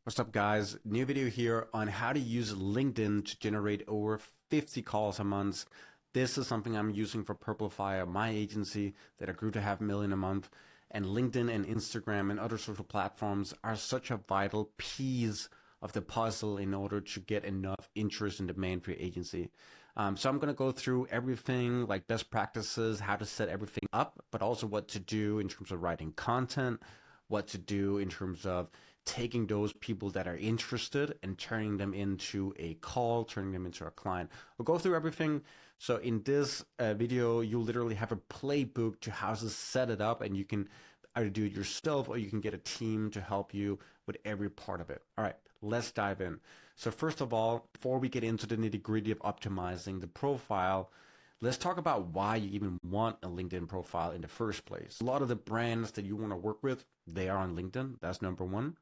What's up, guys? New video here on how to use LinkedIn to generate over 50 calls a month. This is something I'm using for Purplify, my agency that I grew to half a million a month. And LinkedIn and Instagram and other social platforms are such a vital piece of the puzzle in order to get enough interest and demand for your agency. So I'm going to go through everything like best practices, how to set everything up, but also what to do in terms of writing content, what to do in terms of taking those people that are interested and turning them into a call, turning them into a client. We'll go through everything. So in this video, you'll literally have a playbook to how to set it up, and you can either do it yourself or you can get a team to help you with every part of it. All right, let's dive in. So first of all, before we get into the nitty-gritty of optimizing the profile, let's talk about why you even want a LinkedIn profile in the first place. A lot of the brands that you want to work with, they are on LinkedIn. That's number one.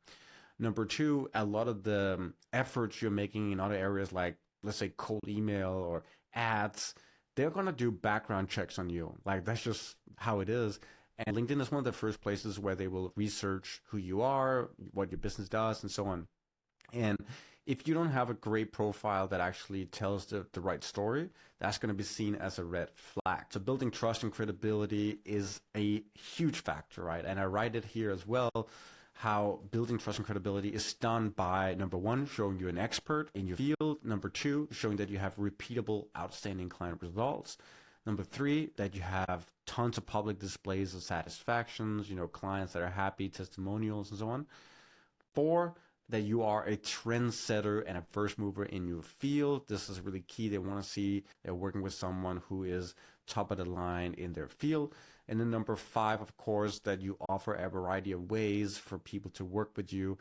Number two, a lot of the efforts you're making in other areas like, let's say, cold email or ads, they're going to do background checks on you. Like, that's just how it is. And LinkedIn is one of the first places where they will research who you are, what your business does, and so on. And if you don't have a great profile that actually tells the right story, that's going to be seen as a red flag. So building trust and credibility is a huge factor, right? And I write it here as well, how building trust and credibility is done by, number one, showing you're an expert in your field. Number two, showing that you have repeatable, outstanding client results. Number three, that you have tons of public displays of satisfactions, clients that are happy, testimonials, and so on. Four, that you are a trendsetter and a first mover in your field. This is really key. They want to see they're working with someone who is top of the line in their field. And then number five, of course, that you offer a variety of ways for people to work with you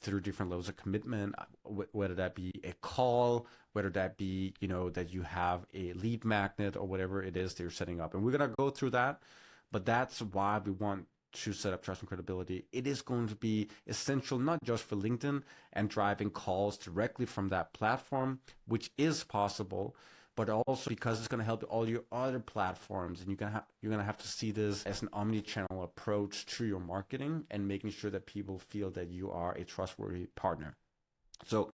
through different levels of commitment, whether that be a call, whether that be, that you have a lead magnet or whatever it is that you're setting up. And we're going to go through that, but that's why we want to set up trust and credibility. It is going to be essential, not just for LinkedIn and driving calls directly from that platform, which is possible, but also because it's going to help all your other platforms. And you're going to have to see this as an omni-channel approach to your marketing and making sure that people feel that you are a trustworthy partner. So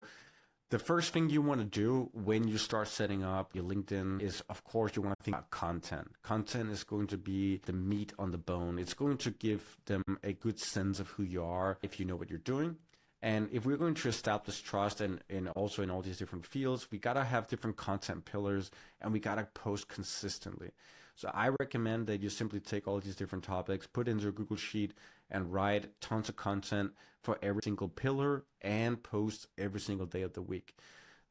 the first thing you want to do when you start setting up your LinkedIn is, of course, you want to think about content. Content is going to be the meat on the bone. It's going to give them a good sense of who you are if you know what you're doing. And if we're going to establish trust and also in all these different fields, we got to have different content pillars and we got to post consistently. So I recommend that you simply take all these different topics, put it into a Google Sheet and write tons of content for every single pillar and post every single day of the week.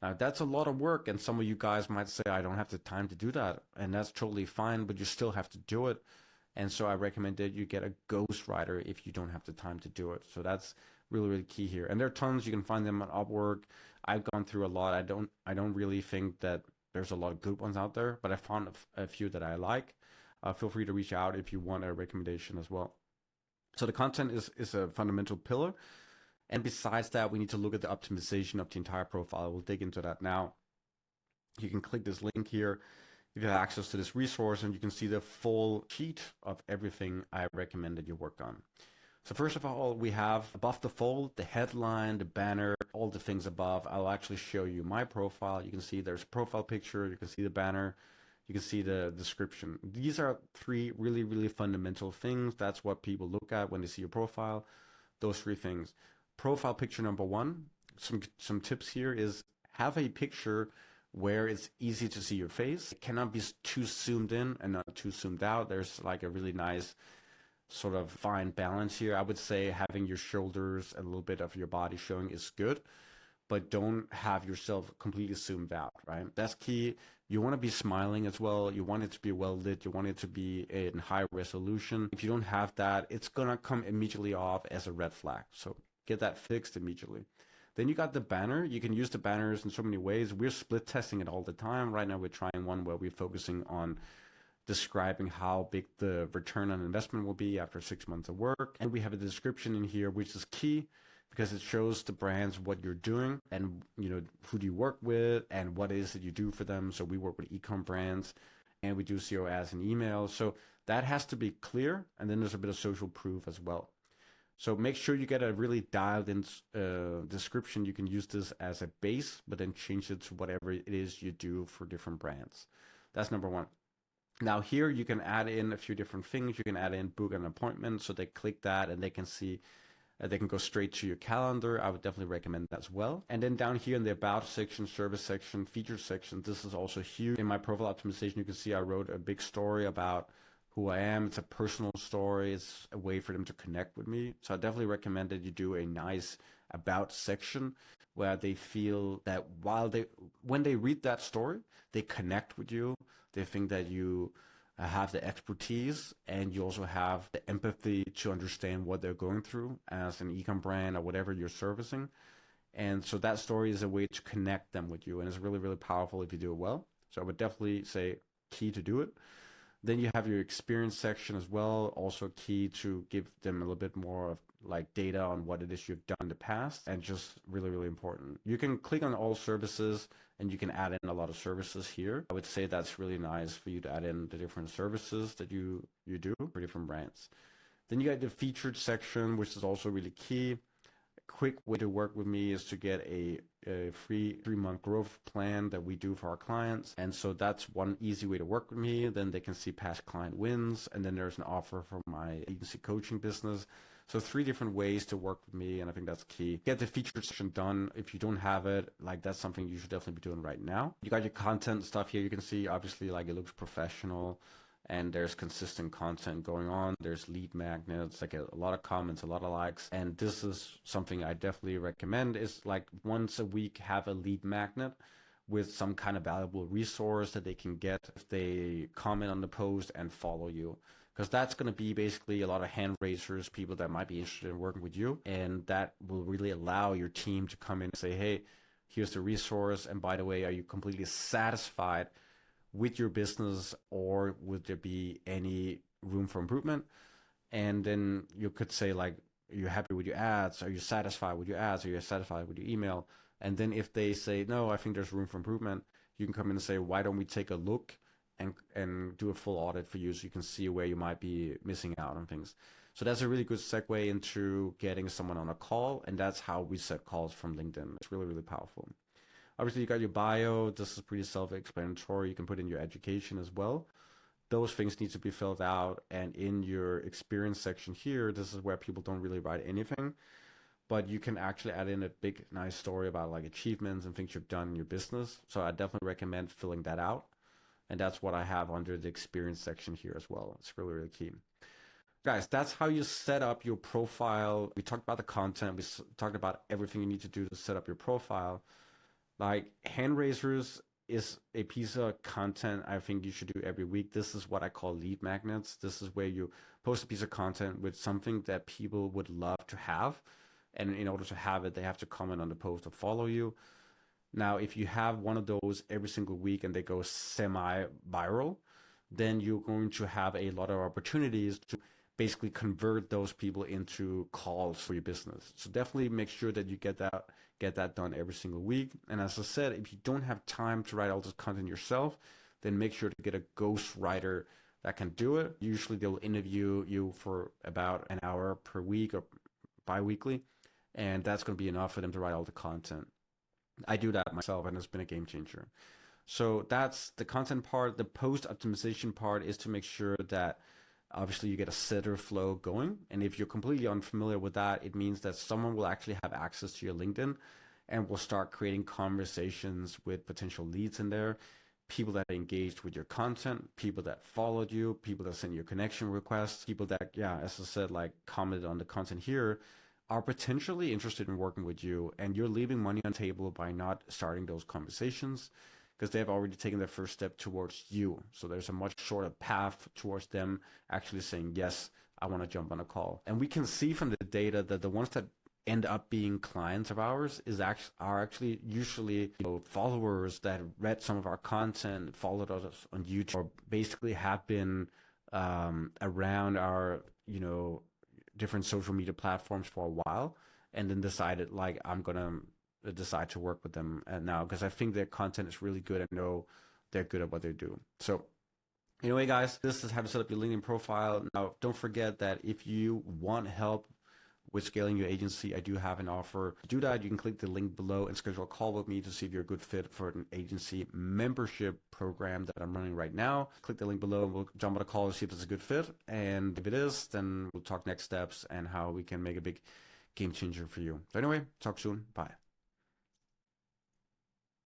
Now, that's a lot of work, and some of you guys might say, I don't have the time to do that, and that's totally fine, but you still have to do it. And so I recommend that you get a ghostwriter if you don't have the time to do it. So that's really, really key here. And there are tons. You can find them on Upwork. I've gone through a lot. I don't really think that there's a lot of good ones out there, but I found a few that I like. Feel free to reach out if you want a recommendation as well. So the content is a fundamental pillar. And besides that, we need to look at the optimization of the entire profile. We'll dig into that now. You can click this link here if you have access to this resource, and you can see the full sheet of everything I recommend that you work on. So first of all, we have above the fold, the headline, the banner, all the things above. I'll actually show you my profile. You can see there's a profile picture. You can see the banner. You can see the description. These are three really, really fundamental things. That's what people look at when they see your profile. Those three things. Profile picture number one, some tips here is have a picture where it's easy to see your face. It cannot be too zoomed in and not too zoomed out. There's like a really nice sort of fine balance here. I would say having your shoulders, a little bit of your body showing is good, but don't have yourself completely zoomed out, right? That's key. You want to be smiling as well. You want it to be well lit. You want it to be in high resolution. If you don't have that, it's going to come immediately off as a red flag. So get that fixed immediately. Then you got the banner. You can use the banners in so many ways. We're split testing it all the time. Right now we're trying one where we're focusing on describing how big the return on investment will be after 6 months of work. And we have a description in here, which is key because it shows the brands what you're doing and, who do you work with and what it is that you do for them. So we work with e-com brands and we do SEO ads and emails. So that has to be clear. And then there's a bit of social proof as well. So make sure you get a really dialed in description. You can use this as a base, but then change it to whatever it is you do for different brands. That's number one. Now here you can add in a few different things. You can add in book an appointment, so they click that and they can see, they can go straight to your calendar. I would definitely recommend that as well. And then down here in the about section, service section, feature section, this is also huge. In my profile optimization, you can see I wrote a big story about who I am. It's a personal story. It's a way for them to connect with me. So I definitely recommend that you do a nice about section where they feel that when they read that story, they connect with you. They think that you have the expertise and you also have the empathy to understand what they're going through as an e-com brand or whatever you're servicing. And so that story is a way to connect them with you. And it's really, really powerful if you do it well. So I would definitely say key to do it. Then you have your experience section as well, also key to give them a little bit more of like data on what it is you've done in the past, and just really, really important. You can click on all services and you can add in a lot of services here. I would say that's really nice for you to add in the different services that you do for different brands. Then you got the featured section, which is also really key. Quick way to work with me is to get a free 3-month growth plan that we do for our clients. And so that's one easy way to work with me. Then they can see past client wins. And then there's an offer for my agency coaching business. So 3 different ways to work with me. And I think that's key. Get the featured section done. If you don't have it, like that's something you should definitely be doing right now. You got your content stuff here. You can see obviously like it looks professional. And there's consistent content going on. There's lead magnets, like a lot of comments, a lot of likes. And this is something I definitely recommend is like once a week have a lead magnet with some kind of valuable resource that they can get if they comment on the post and follow you. Because that's going to be basically a lot of hand raisers, people that might be interested in working with you. And that will really allow your team to come in and say, hey, here's the resource. And by the way, are you completely satisfied with your business, or would there be any room for improvement? And then you could say like, are you happy with your ads? Are you satisfied with your ads? Are you satisfied with your email? And then if they say, no, I think there's room for improvement, you can come in and say, why don't we take a look and do a full audit for you so you can see where you might be missing out on things. So that's a really good segue into getting someone on a call. And that's how we set calls from LinkedIn. It's really, really powerful. Obviously, you got your bio. This is pretty self-explanatory. You can put in your education as well. Those things need to be filled out. And in your experience section here, this is where people don't really write anything. But you can actually add in a big, nice story about like achievements and things you've done in your business. So I definitely recommend filling that out. And that's what I have under the experience section here as well. It's really, really key. Guys, that's how you set up your profile. We talked about the content. We talked about everything you need to do to set up your profile. Like hand raisers is a piece of content I think you should do every week. This is what I call lead magnets. This is where you post a piece of content with something that people would love to have. And in order to have it, they have to comment on the post or follow you. Now, if you have one of those every single week and they go semi-viral, then you're going to have a lot of opportunities to basically convert those people into calls for your business. So definitely make sure that you get that done every single week. And as I said, if you don't have time to write all this content yourself, then make sure to get a ghostwriter that can do it. Usually they'll interview you for about an hour per week or bi-weekly, and that's going to be enough for them to write all the content. I do that myself, and it's been a game changer. So that's the content part. The post optimization part is to make sure that obviously you get a setter flow going. And if you're completely unfamiliar with that, it means that someone will actually have access to your LinkedIn and will start creating conversations with potential leads in there, people that are engaged with your content, people that followed you, people that send you connection requests, people that, yeah, as I said, like commented on the content here, are potentially interested in working with you, and you're leaving money on the table by not starting those conversations because they've already taken their first step towards you. So there's a much shorter path towards them actually saying, yes, I want to jump on a call. And we can see from the data that the ones that end up being clients of ours are actually usually followers that read some of our content, followed us on YouTube, or basically have been around our different social media platforms for a while, and then decided like I'm gonna decide to work with them now because I think their content is really good and know they're good at what they do. So anyway, guys, this is how to set up your LinkedIn profile. Now, don't forget that if you want help with scaling your agency, I do have an offer. To do that, you can click the link below and schedule a call with me to see if you're a good fit for an agency membership program that I'm running right now. Click the link below and we'll jump on a call to see if it's a good fit. And if it is, then we'll talk next steps and how we can make a big game changer for you. So anyway, talk soon. Bye.